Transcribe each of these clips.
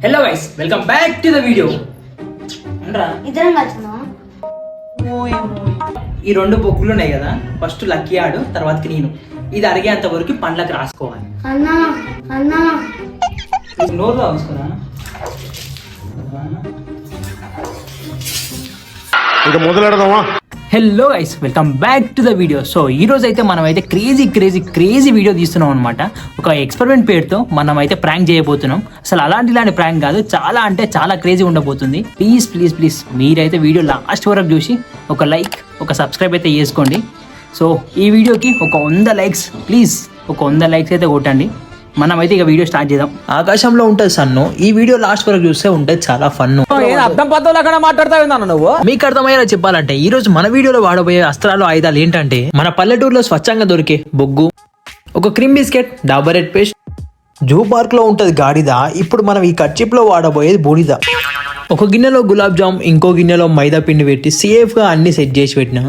Hello guys, welcome back to the video. ఈ రెండు బొగ్గులు ఉన్నాయి కదా, ఫస్ట్ లక్కీ ఆడు, తర్వాతకి నేను. ఇది అరిగేంత వరకు పండ్లకు రాసుకోవాలి. నోరు రాసుకున్నా ఇంకా మొదలెడదామా? Hello guys, welcome back to the video. So ఈ రోజు అయితే మనం అయితే క్రేజీ వీడియో తీస్తున్నాం అనమాట. ఒక ఎక్స్పెరిమెంట్ పేరుతో మనం అయితే ప్రాంక్ చేయబోతున్నాం. అసలు ఇలాంటి ప్రాంక్ కాదు, చాలా అంటే చాలా క్రేజీ ఉండబోతుంది. ప్లీజ్ మీరైతే వీడియో లాస్ట్ వరకు చూసి ఒక లైక్, ఒక సబ్స్క్రైబ్ అయితే చేసుకోండి. సో ఈ వీడియోకి ఒక 100 లైక్స్, ప్లీజ్ ఒక 100 లైక్స్ అయితే కొట్టండి. మనమైతే ఇక వీడియో స్టార్ట్ చేద్దాం. ఆకాశంలో ఉంటుంది సన్ను. ఈ వీడియో లాస్ట్ వరకు చూస్తే ఉంటుంది చాలా ఫన్. అర్థం పద్ధతులు మాట్లాడతావు నువ్వు. మీకు అర్థమయ్యేలా చెప్పాలంటే ఈ రోజు మన వీడియోలో వాడబోయే అస్త్రాలు, ఆయుధాలు ఏంటంటే మన పల్లెటూరులో స్వచ్ఛంగా దొరికే బొగ్గు, ఒక cream biscuit, Dabur red paste, zoo park లో ఉంటది గాడిద, ఇప్పుడు మనం ఈ కర్చిప్ లో వాడబోయేది బూడిద. ఒక గిన్నెలో గులాబ్ జామ్, ఇంకో గిన్నెలో మైదా పిండి పెట్టి సేఫ్ గా అన్ని సెట్ చేసి పెట్టినా.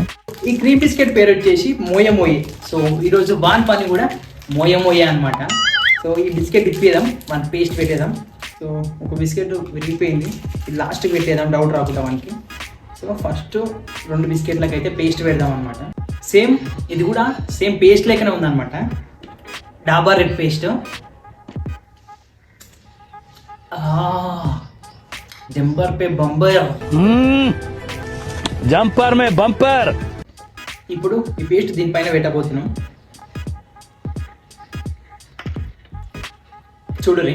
ఈ క్రీమ్ బిస్కెట్ పేరు వచ్చేసి మోయే. సో ఈరోజు వాన్ పని కూడా మోయే అనమాట. సో ఈ బిస్కెట్ ఇప్పేద్దాం, మన పేస్ట్ పెట్టేద్దాం. సో ఒక బిస్కెట్ విరిగిపోయింది, ఇది లాస్ట్ పెట్టేద్దాం డౌట్ రాకుండా మనకి. సో ఫస్ట్ 2 బిస్కెట్లకు అయితే పేస్ట్ పెడదాం అనమాట. సేమ్ ఇది కూడా సేమ్ పేస్ట్ లెక్కనే ఉందన్నమాట, డాబర్ రెడ్ పేస్ట్. జంపర్ పే బంపర్, జంపర్ మే బంపర్. ఇప్పుడు ఈ పేస్ట్ దీనిపైన పెట్టబోతున్నాం. చూడరి,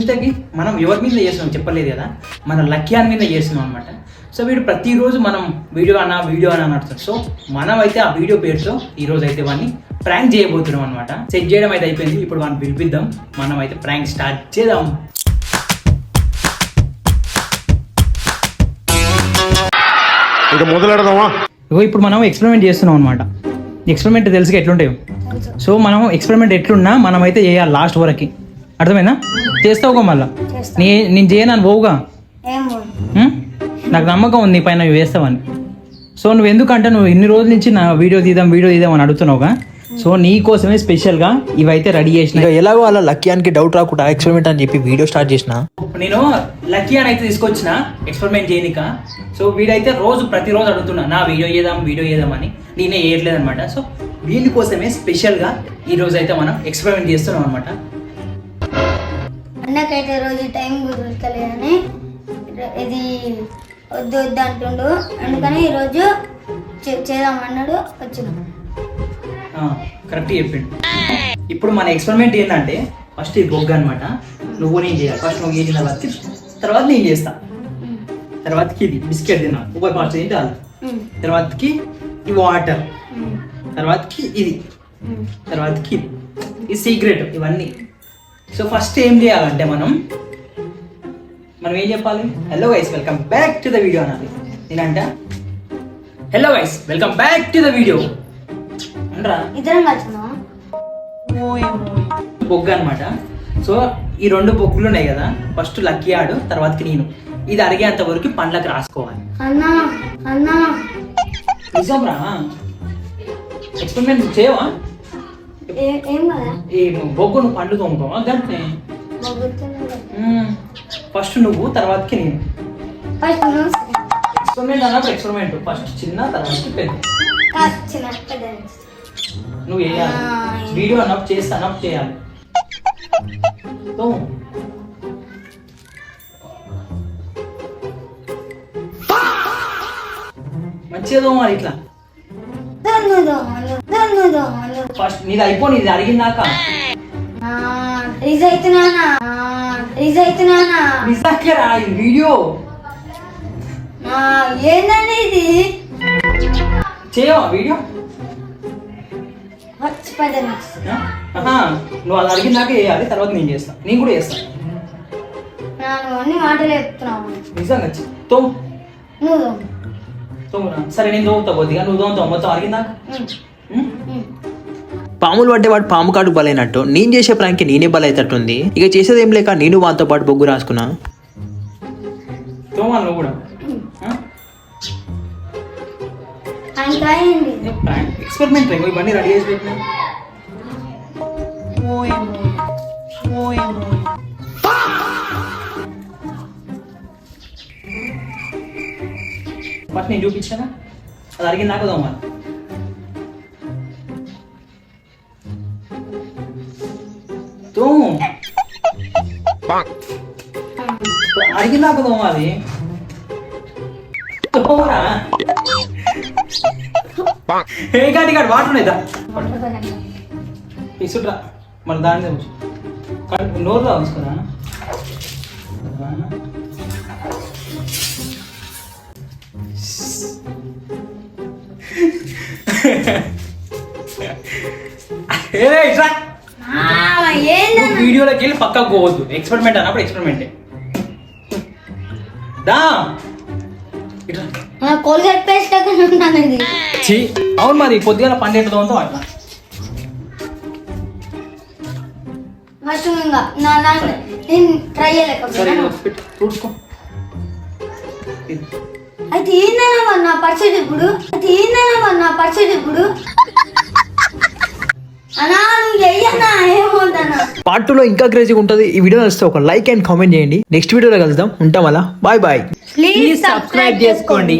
ఇంతకీ మనం ఎవరి మీద చేస్తున్నాం చెప్పలేదు కదా, మన లక్ష్యాన్ని మీద చేస్తున్నాం అనమాట. సో వీడు ప్రతిరోజు మనం వీడియో అని అడుగుతాం. సో మనం అయితే ఆ వీడియో పేరుతో ఈరోజు అయితే వాడిని ప్రాంక్ చేయబోతున్నాం అనమాట. సెట్ చేయడం అయితే అయిపోయింది, ఇప్పుడు వాడిని పిలిపిద్దాం, మనం అయితే ప్రాంక్ స్టార్ట్ చేద్దాం. ఇంకా మొదలెడదామా? ఇప్పుడు మనం ఎక్స్పెరిమెంట్ చేస్తున్నాం అనమాట. ఎక్స్పెరిమెంట్ తెలుసుగా ఎట్లుంటాయో. సో మనం ఎక్స్పెరిమెంట్ ఎట్లున్నా మనం అయితే చేయాలి లాస్ట్ వరకు. అర్థమైందా? చేస్తావుగా మళ్ళా? నేను చేయను పోవుగా, నాకు నమ్మకం ఉంది నీ పైన, నువ్వు వేస్తావని. సో నువ్వు ఎందుకంటే నువ్వు ఇన్ని రోజుల నుంచి నా వీడియో తీద్దాం అని అడుగుతున్నావుగా. సో నీ కోసమే స్పెషల్గా ఇవైతే రెడీ చేసిన. ఎలాగో అలా లక్కీయానికి డౌట్ రాకుండా ఎక్స్పెరిమెంట్ అని చెప్పి వీడియో స్టార్ట్ చేసిన. నేను లక్కీయాన్ అయితే తీసుకొచ్చిన ఎక్స్పెరిమెంట్ చేయనిక. సో వీడైతే ప్రతిరోజు అడుగుతున్నా నా వీడియో చేద్దాం అని, నేనే చేయట్లేదు అనమాట. సో వీడి కోసమే స్పెషల్గా ఈరోజు అయితే మనం ఎక్స్పెరిమెంట్ చేస్తున్నాం అనమాట. అన్నకైతే రోజు టైం కుదరలేదని ఇది వద్దు అంటుండు, అందుకని ఈరోజు చేద్దామన్నాడు, వచ్చినాం. కరెక్ట్ చెప్పిండు. ఇప్పుడు మన ఎక్స్పెరిమెంట్ ఏంటంటే ఫస్ట్ ఈ బొగ్గు అనమాట. నువ్వు నేను చేయాలి. ఫస్ట్ నువ్వు చేసిన తర్వాత నేను చేస్తా. తర్వాతకి ఇది బిస్కెట్ తిన్నా, ఉపాయ ఫాస్ట్ చేయాలి. తర్వాతకి ఈ వాటర్, తర్వాతకి ఇది, తర్వాతకి ఇది సీక్రెట్, ఇవన్నీ. సో ఫస్ట్ ఏం చేయాలంటే మనం ఏం చెప్పాలి? Hello guys, welcome back to the video అనాలి. నేనంట hello guys, welcome back to the video అనరా. బొగ్గు అనమాట. సో ఈ 2 బొగ్గులు ఉన్నాయి కదా, ఫస్ట్ లక్కీ ఆడు, తర్వాతకి నేను. ఇది అరిగేంత వరకు పండ్లకు రాసుకోవాలి. నిజంరా? ఎక్స్పెరిమెంట్ చేయవా? బొగ్గు నువ్వు పండ్లు తోముకోవా? గంటనే ఫస్ట్ నువ్వు, తర్వాతకి నేను. ఎక్స్పెరిమెంట్ అన్నప్పుడు ఎక్స్పెరిమెంట్ ఫస్ట్ చిన్న, తర్వాతకి పెద్ద. నువ్వు వేయాలి వీడియో అన్నప్పుడు చేయాలి. మంచిగా తోమాలి ఇట్లా. ఫస్ట్ నీది అయిపోయి, ఇది అడిగిందాక వీడియో ఏంటండి ఇది? చేయవా వీడియో? నువ్వు అది అడిగిందాక వేయాలి, తర్వాత నేను చేస్తా. నేను కూడా చేస్తాను. అన్ని మాటలు చెప్తున్నావు నిజంగా. సరే నేను తోముతా కొద్దిగా, నువ్వు తోముతావు మొత్తం అడిగిందాక. పాములు పట్టే వాడు పాము కాడు బలైనట్టు నేను చేసే ప్రాంక్ నేనే బలైతట్టుంది. ఇక చేసేది ఏం లేక నేను వాళ్ళతో పాటు బొగ్గు రాసుకున్నా. తోమాలి నువ్వు కూడా ఇంకా ఏంటి ఎక్స్పెరిమెంట్ ఇవన్నీ రెడీ చేసి పెట్టినా ఫస్ట్ నేను చూపించానా అది అడిగింది నాకు తోమాలి. అడిగింది నాకు తోమాలి. తోమరా ఏ కాటి కాడు వాటర్ ఉన్నాయిదా ఇసుట్రా మన దాని నోరులో ఉంచుకున్నా. వీడియోలోకి వెళ్ళి పక్కకు పోవద్దు. ఎక్స్పెరిమెంట్ అన్నప్పుడు ఎక్స్పెరిమెంటే. దా కోల్గేట్ పేస్ట్ ఉన్నాను ఇది. అవును మరి పొద్దుగా పన్నెండు తోంతో అట్లా ఫస్ట్ ఇంకా నేను ట్రై చేయలేకపోయినా చూసుకో. అయితే ఏందన్నా నా పరిస్థితి ఇప్పుడు అన్నా నువ్వు చెయ్యన్నా ఏమవుతానా. పార్ట్ 2లో ఇంకా క్రేజీగా ఉంటుంది. ఈ వీడియో నచ్చితే ఒక లైక్ అండ్ కామెంట్ చేయండి. నెక్స్ట్ వీడియోలో కలుద్దాం. ఉంటాం అలా. Bye bye. ప్లీజ్ సబ్స్క్రైబ్ చేసుకోండి.